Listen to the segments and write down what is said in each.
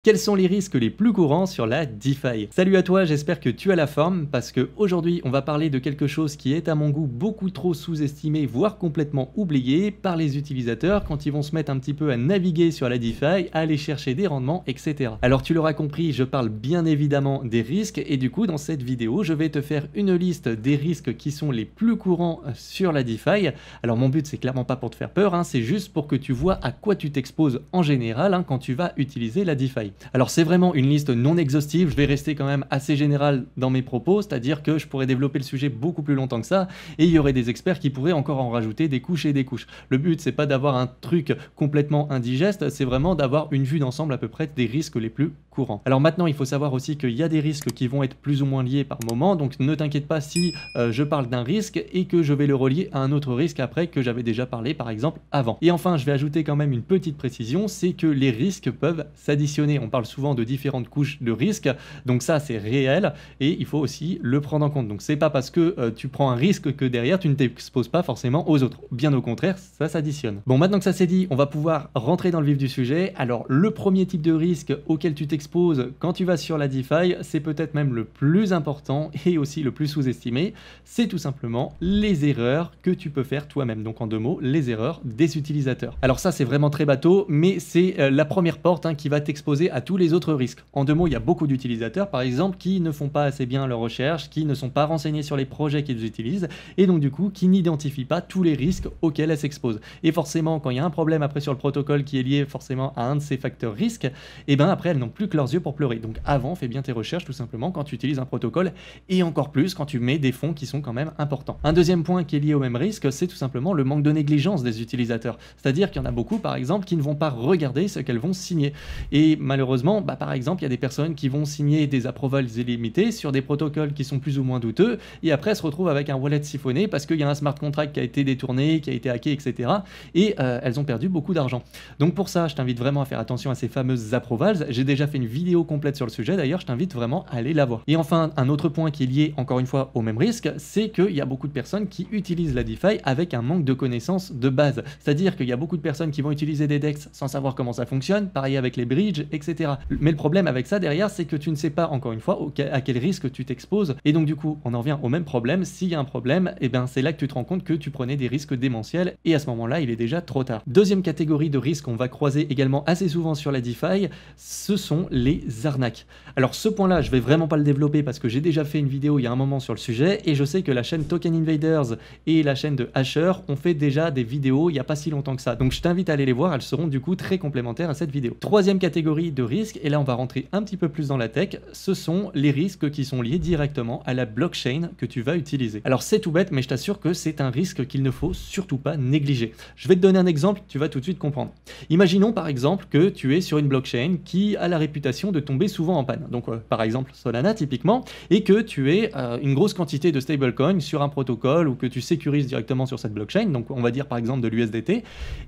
Quels sont les risques les plus courants sur la DeFi? Salut à toi, j'espère que tu as la forme parce que aujourd'hui on va parler de quelque chose qui est à mon goût beaucoup trop sous-estimé, voire complètement oublié par les utilisateurs quand ils vont se mettre un petit peu à naviguer sur la DeFi, à aller chercher des rendements, etc. Alors tu l'auras compris, je parle bien évidemment des risques et du coup dans cette vidéo je vais te faire une liste des risques qui sont les plus courants sur la DeFi. Alors mon but c'est clairement pas pour te faire peur, c'est juste pour que tu vois à quoi tu t'exposes en général quand tu vas utiliser la DeFi. Alors c'est vraiment une liste non exhaustive, je vais rester quand même assez général dans mes propos, c'est-à-dire que je pourrais développer le sujet beaucoup plus longtemps que ça, et il y aurait des experts qui pourraient encore en rajouter des couches et des couches. Le but c'est pas d'avoir un truc complètement indigeste, c'est vraiment d'avoir une vue d'ensemble à peu près des risques les plus courants. Alors maintenant il faut savoir aussi qu'il y a des risques qui vont être plus ou moins liés par moment, donc ne t'inquiète pas si je parle d'un risque et que je vais le relier à un autre risque après que j'avais déjà parlé par exemple avant. Et enfin je vais ajouter quand même une petite précision, c'est que les risques peuvent s'additionner. On parle souvent de différentes couches de risques, donc ça c'est réel et il faut aussi le prendre en compte. Donc c'est pas parce que tu prends un risque que derrière tu ne t'exposes pas forcément aux autres. Bien au contraire, ça s'additionne. Bon, maintenant que ça c'est dit, on va pouvoir rentrer dans le vif du sujet. Alors le premier type de risque auquel tu t'exposes quand tu vas sur la DeFi, c'est peut-être même le plus important et aussi le plus sous-estimé, c'est tout simplement les erreurs que tu peux faire toi-même. Donc en deux mots, les erreurs des utilisateurs. Alors ça c'est vraiment très bateau, mais c'est la première porte qui va t'exposer à tous les autres risques. En deux mots, il y a beaucoup d'utilisateurs par exemple qui ne font pas assez bien leurs recherches, qui ne sont pas renseignés sur les projets qu'ils utilisent et donc du coup qui n'identifient pas tous les risques auxquels elles s'exposent. Et forcément quand il y a un problème après sur le protocole qui est lié forcément à un de ces facteurs risques, et ben après elles n'ont plus que leurs yeux pour pleurer. Donc avant, fais bien tes recherches tout simplement quand tu utilises un protocole et encore plus quand tu mets des fonds qui sont quand même importants. Un deuxième point qui est lié au même risque, c'est tout simplement le manque de négligence des utilisateurs. C'est-à-dire qu'il y en a beaucoup par exemple qui ne vont pas regarder ce qu'elles vont signer. Et malheureusement, par exemple, il y a des personnes qui vont signer des approvals illimités sur des protocoles qui sont plus ou moins douteux et après se retrouvent avec un wallet siphonné parce qu'il y a un smart contract qui a été détourné, qui a été hacké, etc. Et elles ont perdu beaucoup d'argent. Donc pour ça, je t'invite vraiment à faire attention à ces fameuses approvals. J'ai déjà fait une vidéo complète sur le sujet, d'ailleurs, je t'invite vraiment à aller la voir. Et enfin, un autre point qui est lié encore une fois au même risque, c'est qu'il y a beaucoup de personnes qui utilisent la DeFi avec un manque de connaissances de base. C'est-à-dire qu'il y a beaucoup de personnes qui vont utiliser des DEX sans savoir comment ça fonctionne, pareil avec les bridges, etc. Mais le problème avec ça derrière, c'est que tu ne sais pas encore une fois à quel risque tu t'exposes. Et donc du coup, on en revient au même problème. S'il y a un problème, et ben c'est là que tu te rends compte que tu prenais des risques démentiels et à ce moment-là, il est déjà trop tard. Deuxième catégorie de risques qu'on va croiser également assez souvent sur la DeFi, ce sont les arnaques. Alors ce point-là, je vais vraiment pas le développer parce que j'ai déjà fait une vidéo il y a un moment sur le sujet et je sais que la chaîne Token Invaders et la chaîne de Hasher ont fait déjà des vidéos il n'y a pas si longtemps que ça. Donc je t'invite à aller les voir, elles seront du coup très complémentaires à cette vidéo. Troisième catégorie de risques, et là on va rentrer un petit peu plus dans la tech, ce sont les risques qui sont liés directement à la blockchain que tu vas utiliser. Alors c'est tout bête, mais je t'assure que c'est un risque qu'il ne faut surtout pas négliger. Je vais te donner un exemple, tu vas tout de suite comprendre. Imaginons par exemple que tu es sur une blockchain qui a la réputation de tomber souvent en panne. Donc par exemple Solana typiquement, et que tu aies une grosse quantité de stablecoin sur un protocole ou que tu sécurises directement sur cette blockchain, donc on va dire par exemple de l'USDT,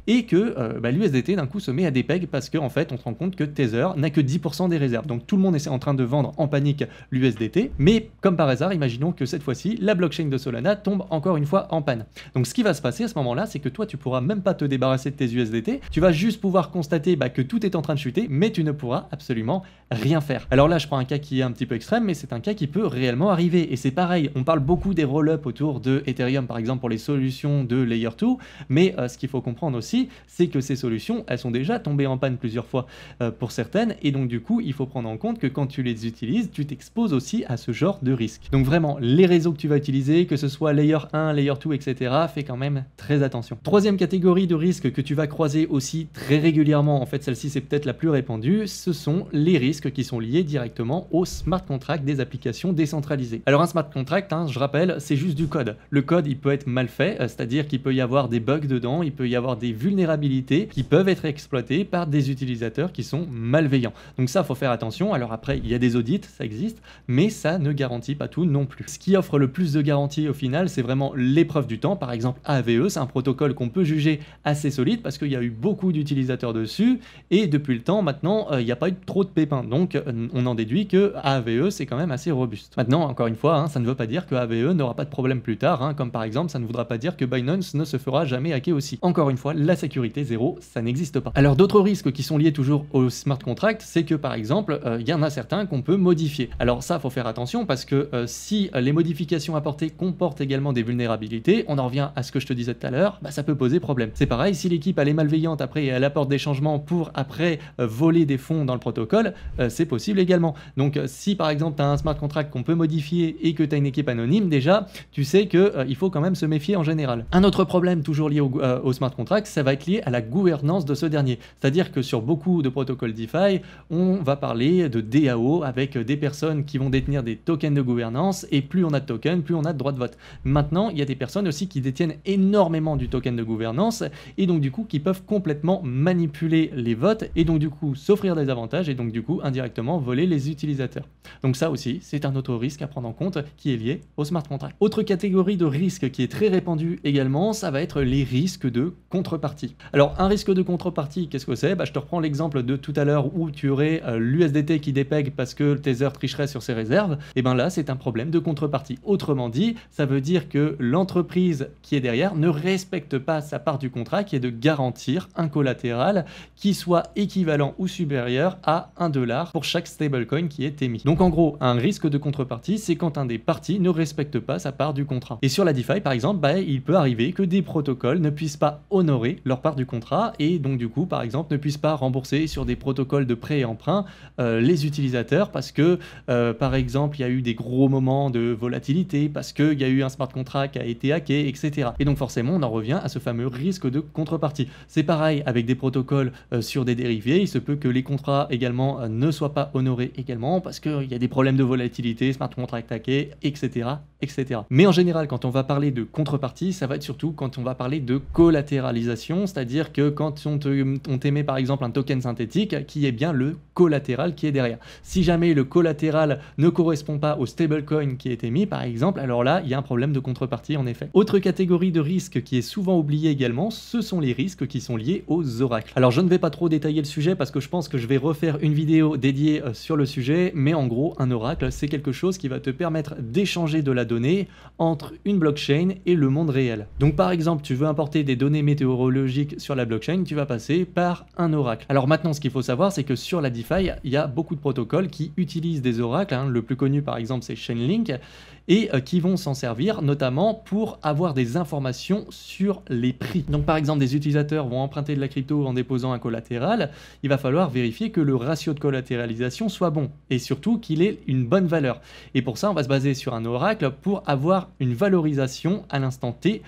et que l'USDT d'un coup se met à dépeg parce qu'en fait on se rend compte que Tether n'a que 10% des réserves. Donc tout le monde est en train de vendre en panique l'USDT, mais comme par hasard, imaginons que cette fois-ci, la blockchain de Solana tombe encore une fois en panne. Donc ce qui va se passer à ce moment-là, c'est que toi tu pourras même pas te débarrasser de tes USDT, tu vas juste pouvoir constater que tout est en train de chuter, mais tu ne pourras absolument rien faire. Alors là, je prends un cas qui est un petit peu extrême, mais c'est un cas qui peut réellement arriver. Et c'est pareil, on parle beaucoup des roll-up autour de Ethereum, par exemple, pour les solutions de Layer 2, mais ce qu'il faut comprendre aussi, c'est que ces solutions, elles sont déjà tombées en panne plusieurs fois pour certaines, et donc du coup, il faut prendre en compte que quand tu les utilises, tu t'exposes aussi à ce genre de risque. Donc vraiment, les réseaux que tu vas utiliser, que ce soit Layer 1, Layer 2, etc., fais quand même très attention. Troisième catégorie de risques que tu vas croiser aussi très régulièrement, en fait celle-ci c'est peut-être la plus répandue, ce sont les risques qui sont liés directement au smart contract des applications décentralisées. Alors un smart contract, je rappelle, c'est juste du code. Le code il peut être mal fait, c'est-à-dire qu'il peut y avoir des bugs dedans, il peut y avoir des vulnérabilités qui peuvent être exploitées par des utilisateurs qui sont malveillants. Donc ça, faut faire attention. Alors après, il y a des audits, ça existe, mais ça ne garantit pas tout non plus. Ce qui offre le plus de garantie au final, c'est vraiment l'épreuve du temps. Par exemple, AVE, c'est un protocole qu'on peut juger assez solide parce qu'il y a eu beaucoup d'utilisateurs dessus et depuis le temps, maintenant, il n'y a pas eu trop de pépins. Donc, on en déduit que AVE, c'est quand même assez robuste. Maintenant, encore une fois, ça ne veut pas dire que AVE n'aura pas de problème plus tard, comme par exemple, ça ne voudra pas dire que Binance ne se fera jamais hacker aussi. Encore une fois, la sécurité zéro, ça n'existe pas. Alors, d'autres risques qui sont liés toujours au smart contracts, c'est que par exemple, il y en a certains qu'on peut modifier. Alors ça, faut faire attention parce que si les modifications apportées comportent également des vulnérabilités, on en revient à ce que je te disais tout à l'heure, ça peut poser problème. C'est pareil, si l'équipe elle est malveillante après et elle apporte des changements pour après voler des fonds dans le protocole, c'est possible également. Donc si par exemple tu as un smart contract qu'on peut modifier et que tu as une équipe anonyme, déjà tu sais qu'il faut quand même se méfier en général. Un autre problème toujours lié au smart contract, ça va être lié à la gouvernance de ce dernier. C'est-à-dire que sur beaucoup de protocoles DeFi, on va parler de DAO avec des personnes qui vont détenir des tokens de gouvernance, et plus on a de tokens, plus on a de droits de vote. Maintenant, il y a des personnes aussi qui détiennent énormément du token de gouvernance et donc du coup qui peuvent complètement manipuler les votes et donc du coup s'offrir des avantages et donc du coup indirectement voler les utilisateurs. Donc ça aussi, c'est un autre risque à prendre en compte qui est lié au smart contract. Autre catégorie de risque qui est très répandue également, ça va être les risques de contrepartie. Alors un risque de contrepartie, qu'est-ce que c'est? Je te reprends l'exemple de tout à l'heure où tu aurais l'USDT qui dépègue parce que le Tether tricherait sur ses réserves. Et bien là, c'est un problème de contrepartie. Autrement dit, ça veut dire que l'entreprise qui est derrière ne respecte pas sa part du contrat qui est de garantir un collatéral qui soit équivalent ou supérieur à 1 dollar pour chaque stablecoin qui est émis. Donc en gros, un risque de contrepartie, c'est quand un des parties ne respecte pas sa part du contrat. Et sur la DeFi, par exemple, il peut arriver que des protocoles ne puissent pas honorer leur part du contrat et donc du coup, par exemple, ne puissent pas rembourser sur des protocoles de prêt et emprunt les utilisateurs parce que, par exemple, il y a eu des gros moments de volatilité, parce qu'il y a eu un smart contract qui a été hacké, etc. Et donc forcément, on en revient à ce fameux risque de contrepartie. C'est pareil avec des protocoles sur des dérivés, il se peut que les contrats également ne soient pas honorés également parce qu'il y a des problèmes de volatilité, smart contract hacké, etc., etc. Mais en général, quand on va parler de contrepartie, ça va être surtout quand on va parler de collatéralisation, c'est-à-dire que quand on t'émet par exemple un token synthétique, qui est bien le collatéral qui est derrière. Si jamais le collatéral ne correspond pas au stablecoin qui est émis, par exemple, alors là, il y a un problème de contrepartie en effet. Autre catégorie de risque qui est souvent oubliée également, ce sont les risques qui sont liés aux oracles. Alors je ne vais pas trop détailler le sujet parce que je pense que je vais refaire une vidéo dédiée sur le sujet, mais en gros, un oracle, c'est quelque chose qui va te permettre d'échanger de la donnée entre une blockchain et le monde réel. Donc par exemple, tu veux importer des données météorologiques sur la blockchain, tu vas passer par un oracle. Alors maintenant, ce qu'il faut savoir, c'est que sur la DeFi, il y a beaucoup de protocoles qui utilisent des oracles. Le plus connu par exemple, c'est Chainlink, et qui vont s'en servir notamment pour avoir des informations sur les prix. Donc par exemple, des utilisateurs vont emprunter de la crypto en déposant un collatéral, il va falloir vérifier que le ratio de collatéralisation soit bon et surtout qu'il ait une bonne valeur. Et pour ça, on va se baser sur un oracle pour avoir une valorisation à l'instant T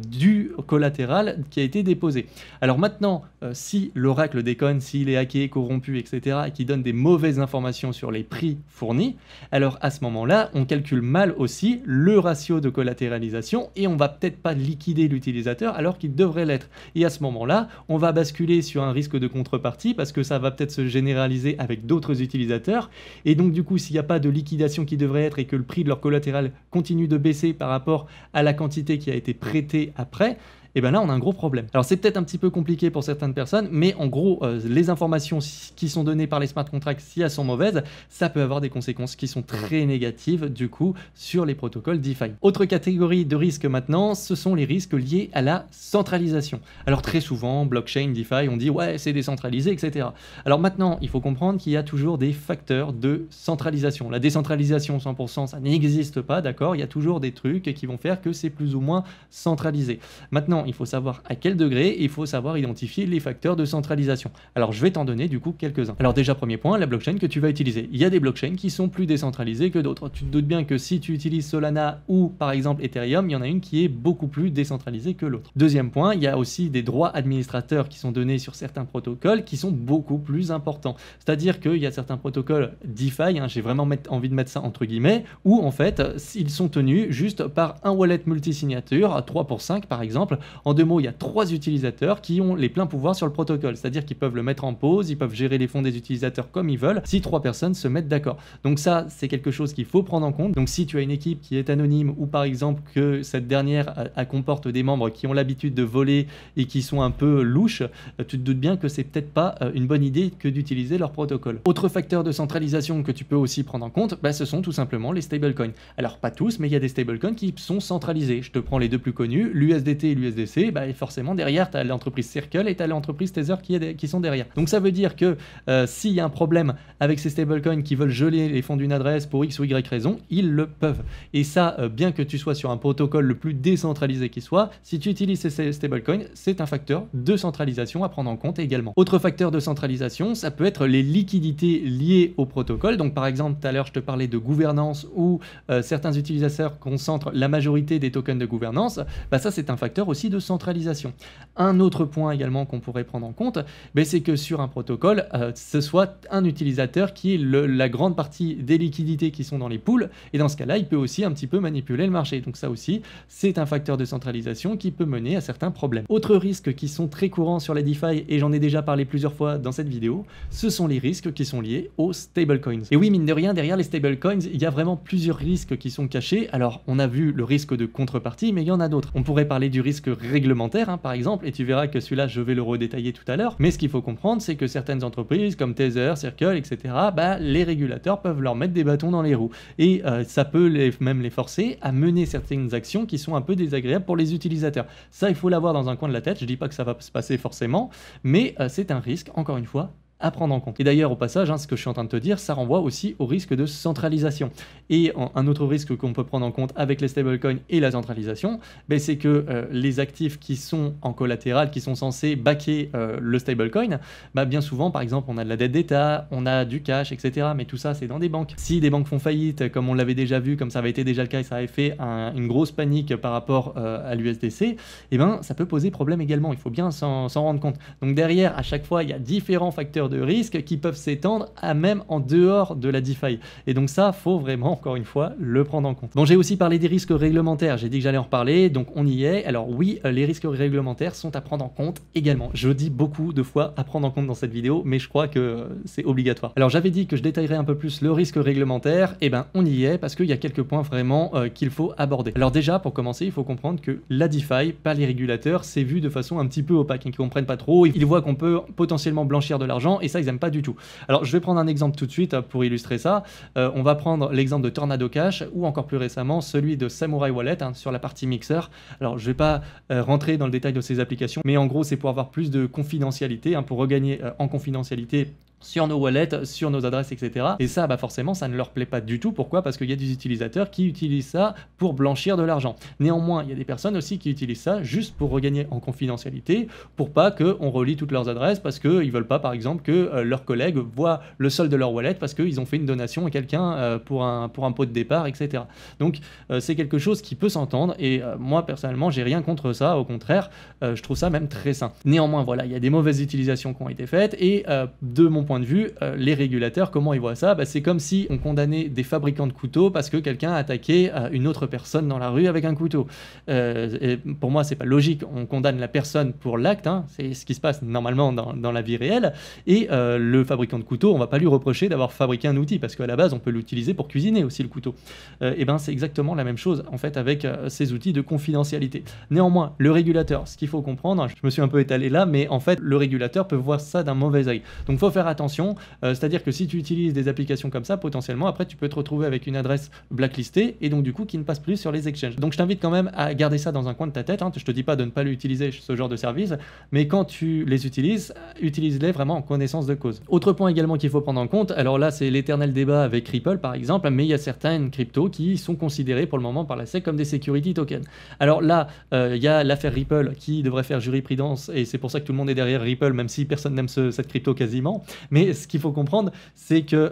du collatéral qui a été déposé. Alors maintenant, si l'oracle déconne, s'il est hacké, corrompu, etc., et qui donne des mauvaises informations sur les prix fournis, alors à ce moment-là, on calcule mal aussi le ratio de collatéralisation et on va peut-être pas liquider l'utilisateur alors qu'il devrait l'être. Et à ce moment-là, on va basculer sur un risque de contrepartie parce que ça va peut-être se généraliser avec d'autres utilisateurs. Et donc du coup, s'il n'y a pas de liquidation qui devrait être et que le prix de leur collatéral continue de baisser par rapport à la quantité qui a été prêtée après, et bien là on a un gros problème. Alors c'est peut-être un petit peu compliqué pour certaines personnes, mais en gros les informations qui sont données par les smart contracts, si elles sont mauvaises, ça peut avoir des conséquences qui sont très négatives du coup sur les protocoles DeFi. Autre catégorie de risques maintenant, ce sont les risques liés à la centralisation. Alors très souvent, blockchain, DeFi, on dit ouais c'est décentralisé, etc. Alors maintenant, il faut comprendre qu'il y a toujours des facteurs de centralisation. La décentralisation 100%, ça n'existe pas, d'accord? Il y a toujours des trucs qui vont faire que c'est plus ou moins centralisé. Maintenant, il faut savoir à quel degré, et il faut savoir identifier les facteurs de centralisation. Alors je vais t'en donner du coup quelques-uns. Alors déjà premier point, la blockchain que tu vas utiliser. Il y a des blockchains qui sont plus décentralisées que d'autres. Tu te doutes bien que si tu utilises Solana ou par exemple Ethereum, il y en a une qui est beaucoup plus décentralisée que l'autre. Deuxième point, il y a aussi des droits administrateurs qui sont donnés sur certains protocoles qui sont beaucoup plus importants. C'est-à-dire qu'il y a certains protocoles DeFi, j'ai vraiment envie de mettre ça entre guillemets, où en fait ils sont tenus juste par un wallet multisignature, 3 pour 5 par exemple. En deux mots, il y a 3 utilisateurs qui ont les pleins pouvoirs sur le protocole, c'est-à-dire qu'ils peuvent le mettre en pause, ils peuvent gérer les fonds des utilisateurs comme ils veulent, si 3 personnes se mettent d'accord. Donc ça, c'est quelque chose qu'il faut prendre en compte. Donc si tu as une équipe qui est anonyme ou par exemple que cette dernière comporte des membres qui ont l'habitude de voler et qui sont un peu louches, tu te doutes bien que c'est peut-être pas une bonne idée que d'utiliser leur protocole. Autre facteur de centralisation que tu peux aussi prendre en compte, ce sont tout simplement les stablecoins. Alors pas tous, mais il y a des stablecoins qui sont centralisés. Je te prends les deux plus connus, l'USDT et l'USDC USDC, bah, forcément derrière tu as l'entreprise Circle et tu as l'entreprise Tether qui sont derrière. Donc ça veut dire que s'il y a un problème avec ces stablecoins qui veulent geler les fonds d'une adresse pour X ou Y raison, ils le peuvent. Et ça, bien que tu sois sur un protocole le plus décentralisé qui soit, si tu utilises ces stablecoins, c'est un facteur de centralisation à prendre en compte également. Autre facteur de centralisation, ça peut être les liquidités liées au protocole. Donc par exemple, tout à l'heure je te parlais de gouvernance où certains utilisateurs concentrent la majorité des tokens de gouvernance, bah ça c'est un facteur aussi de centralisation. Un autre point également qu'on pourrait prendre en compte, bah, c'est que sur un protocole, ce soit un utilisateur qui est la grande partie des liquidités qui sont dans les pools, et dans ce cas-là, il peut aussi un petit peu manipuler le marché. Donc ça aussi, c'est un facteur de centralisation qui peut mener à certains problèmes. Autres risques qui sont très courants sur la DeFi, et j'en ai déjà parlé plusieurs fois dans cette vidéo, ce sont les risques qui sont liés aux stablecoins. Et oui, mine de rien, derrière les stablecoins, il y a vraiment plusieurs risques qui sont cachés. Alors, on a vu le risque de contrepartie, mais il y en a d'autres. On pourrait parler du risque réglementaire, hein, par exemple, et tu verras que celui-là, je vais le redétailler tout à l'heure. Mais ce qu'il faut comprendre, c'est que certaines entreprises, comme Tether, Circle, etc., bah, les régulateurs peuvent leur mettre des bâtons dans les roues. Et ça peut même les forcer à mener certaines actions qui sont un peu désagréables pour les utilisateurs. Ça, il faut l'avoir dans un coin de la tête. Je dis pas que ça va se passer forcément, mais c'est un risque, encore une fois, à prendre en compte. Et d'ailleurs, au passage, hein, ce que je suis en train de te dire, ça renvoie aussi au risque de centralisation. Et un autre risque qu'on peut prendre en compte avec les stablecoins et la centralisation, ben, c'est que les actifs qui sont en collatéral, qui sont censés backer le stablecoin, ben, bien souvent, par exemple, on a de la dette d'État, on a du cash, etc. Mais tout ça, c'est dans des banques. Si des banques font faillite, comme on l'avait déjà vu, comme ça avait été déjà le cas et ça avait fait une grosse panique par rapport à l'USDC, eh ben, ça peut poser problème également. Il faut bien s'en rendre compte. Donc derrière, à chaque fois, il y a différents facteurs de risque qui peuvent s'étendre à même en dehors de la DeFi. Et donc ça, faut vraiment, encore une fois, le prendre en compte. Bon, j'ai aussi parlé des risques réglementaires. J'ai dit que j'allais en reparler, donc on y est. Alors oui, les risques réglementaires sont à prendre en compte également. Je dis beaucoup de fois à prendre en compte dans cette vidéo, mais je crois que c'est obligatoire. Alors j'avais dit que je détaillerais un peu plus le risque réglementaire. Et ben on y est parce qu'il y a quelques points vraiment qu'il faut aborder. Alors déjà, pour commencer, il faut comprendre que la DeFi, par les régulateurs, c'est vu de façon un petit peu opaque, hein, qu'ils comprennent pas trop. Ils voient qu'on peut potentiellement blanchir de l'argent, et ça ils aiment pas du tout. Alors je vais prendre un exemple tout de suite pour illustrer ça. On va prendre l'exemple de Tornado Cash ou encore plus récemment celui de Samurai Wallet, hein, sur la partie mixeur. Alors je vais pas rentrer dans le détail de ces applications, mais en gros c'est pour avoir plus de confidentialité, hein, pour regagner en confidentialité sur nos wallets, sur nos adresses, etc. Et ça, bah forcément, ça ne leur plaît pas du tout. Pourquoi? Parce qu'il y a des utilisateurs qui utilisent ça pour blanchir de l'argent. Néanmoins, il y a des personnes aussi qui utilisent ça juste pour regagner en confidentialité, pour pas qu'on relie toutes leurs adresses, parce qu'ils veulent pas, par exemple, que leurs collègues voient le solde de leur wallet parce qu'ils ont fait une donation à quelqu'un pour un pot de départ, etc. Donc, c'est quelque chose qui peut s'entendre, et moi, personnellement, j'ai rien contre ça. Au contraire, je trouve ça même très sain. Néanmoins, voilà, il y a des mauvaises utilisations qui ont été faites, et de mon point de vue, les régulateurs, comment ils voient ça? Bah, c'est comme si on condamnait des fabricants de couteaux parce que quelqu'un a attaqué une autre personne dans la rue avec un couteau. Et pour moi, c'est pas logique. On condamne la personne pour l'acte, hein, c'est ce qui se passe normalement dans la vie réelle, et le fabricant de couteau, on va pas lui reprocher d'avoir fabriqué un outil, parce qu'à la base, on peut l'utiliser pour cuisiner aussi, le couteau. Et ben, c'est exactement la même chose, en fait, avec ces outils de confidentialité. Néanmoins, le régulateur, ce qu'il faut comprendre, je me suis un peu étalé là, mais en fait, le régulateur peut voir ça d'un mauvais œil. Donc, faut faire attention, c'est-à-dire que si tu utilises des applications comme ça, potentiellement, après, tu peux te retrouver avec une adresse blacklistée, et donc, du coup, qui ne passe plus sur les exchanges. Donc, je t'invite quand même à garder ça dans un coin de ta tête, hein. Je te dis pas de ne pas l'utiliser, ce genre de service, mais quand tu les utilises, utilise-les vraiment en connaissance de cause. Autre point également qu'il faut prendre en compte, alors là, c'est l'éternel débat avec Ripple, par exemple, mais il y a certaines cryptos qui sont considérées pour le moment par la SEC comme des security tokens. Alors là, il y a l'affaire Ripple qui devrait faire jurisprudence, et c'est pour ça que tout le monde est derrière Ripple, même si personne n'aime cette crypto quasiment. Mais ce qu'il faut comprendre, c'est que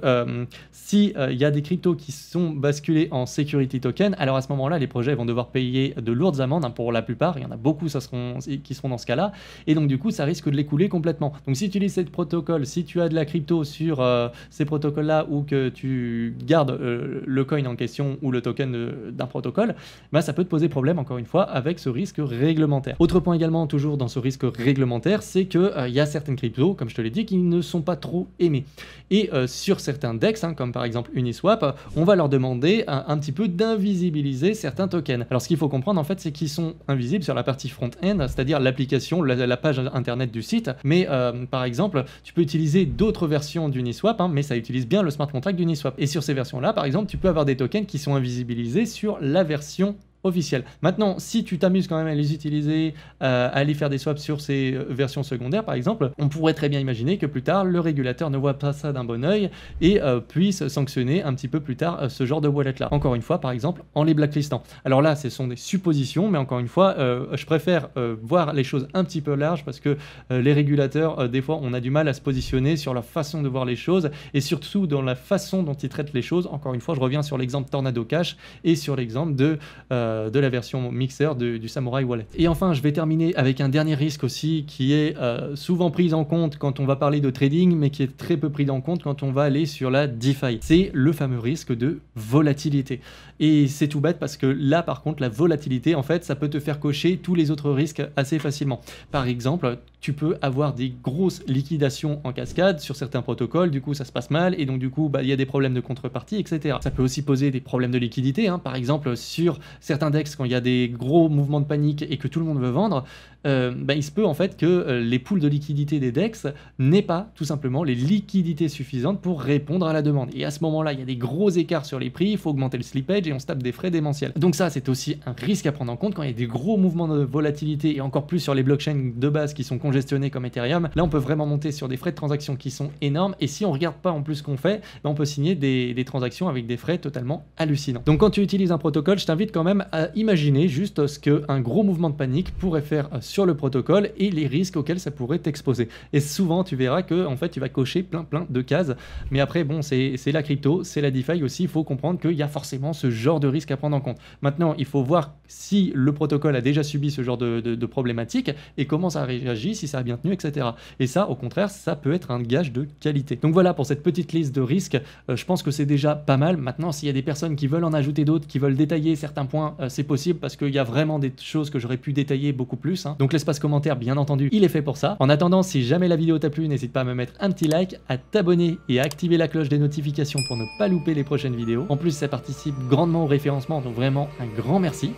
si il y a des cryptos qui sont basculés en security token, alors à ce moment-là, les projets vont devoir payer de lourdes amendes, hein, pour la plupart. Il y en a beaucoup qui seront dans ce cas-là, et donc du coup, ça risque de les couler complètement. Donc si tu utilises ces protocoles, si tu as de la crypto sur ces protocoles-là, ou que tu gardes le coin en question ou le token d'un protocole, bah, ça peut te poser problème, encore une fois, avec ce risque réglementaire. Autre point également, toujours dans ce risque réglementaire, c'est qu'il y a certaines cryptos, comme je te l'ai dit, qui ne sont pas trop aimées. Et sur certains DEX, hein, comme par exemple Uniswap, on va leur demander un petit peu d'invisibiliser certains tokens. Alors ce qu'il faut comprendre, en fait, c'est qu'ils sont invisibles sur la partie front-end, c'est-à-dire l'application, la page internet du site. Mais par exemple, tu peux utiliser d'autres versions d'Uniswap, hein, mais ça utilise bien le smart contract d'Uniswap. Et sur ces versions-là, par exemple, tu peux avoir des tokens qui sont invisibilisés sur la version officiel. Maintenant, si tu t'amuses quand même à les utiliser, à aller faire des swaps sur ces versions secondaires par exemple, on pourrait très bien imaginer que plus tard le régulateur ne voit pas ça d'un bon oeil et puisse sanctionner un petit peu plus tard ce genre de wallet là. Encore une fois, par exemple, en les blacklistant. Alors là, ce sont des suppositions, mais encore une fois, je préfère voir les choses un petit peu larges parce que les régulateurs, des fois, on a du mal à se positionner sur leur façon de voir les choses et surtout dans la façon dont ils traitent les choses. Encore une fois, je reviens sur l'exemple Tornado Cash et sur l'exemple de la version mixer du Samurai Wallet. Et enfin, je vais terminer avec un dernier risque aussi qui est souvent pris en compte quand on va parler de trading, mais qui est très peu pris en compte quand on va aller sur la DeFi. C'est le fameux risque de volatilité. Et c'est tout bête parce que là, par contre, la volatilité, en fait, ça peut te faire cocher tous les autres risques assez facilement. Par exemple, tu peux avoir des grosses liquidations en cascade sur certains protocoles, du coup ça se passe mal et donc du coup il y a des problèmes de contrepartie, etc. Ça peut aussi poser des problèmes de liquidité, hein. Par exemple sur certains DEX quand il y a des gros mouvements de panique et que tout le monde veut vendre, il se peut en fait que les pools de liquidité des DEX n'aient pas tout simplement les liquidités suffisantes pour répondre à la demande. Et à ce moment-là, il y a des gros écarts sur les prix, il faut augmenter le slippage et on se tape des frais démentiels. Donc ça, c'est aussi un risque à prendre en compte quand il y a des gros mouvements de volatilité et encore plus sur les blockchains de base qui sont congestionnées comme Ethereum. Là, on peut vraiment monter sur des frais de transaction qui sont énormes et si on regarde pas en plus ce qu'on fait, on peut signer des transactions avec des frais totalement hallucinants. Donc quand tu utilises un protocole, je t'invite quand même à imaginer juste ce qu'un gros mouvement de panique pourrait faire sur le protocole et les risques auxquels ça pourrait t'exposer. Et souvent, tu verras que en fait, tu vas cocher plein de cases. Mais après, bon, c'est la crypto, c'est la DeFi aussi. Il faut comprendre qu'il y a forcément ce genre de risque à prendre en compte. Maintenant, il faut voir si le protocole a déjà subi ce genre de problématique et comment ça réagit, si ça a bien tenu, etc. Et ça, au contraire, ça peut être un gage de qualité. Donc voilà pour cette petite liste de risques. Je pense que c'est déjà pas mal. Maintenant, s'il y a des personnes qui veulent en ajouter d'autres, qui veulent détailler certains points, c'est possible parce qu'il y a vraiment des choses que j'aurais pu détailler beaucoup plus, hein. Donc l'espace commentaire, bien entendu, il est fait pour ça. En attendant, si jamais la vidéo t'a plu, n'hésite pas à me mettre un petit like, à t'abonner et à activer la cloche des notifications pour ne pas louper les prochaines vidéos. En plus, ça participe grandement au référencement, donc vraiment un grand merci.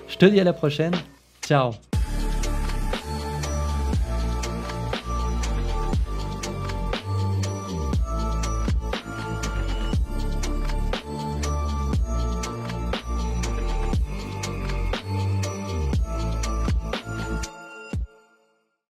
Je te dis à la prochaine. Ciao!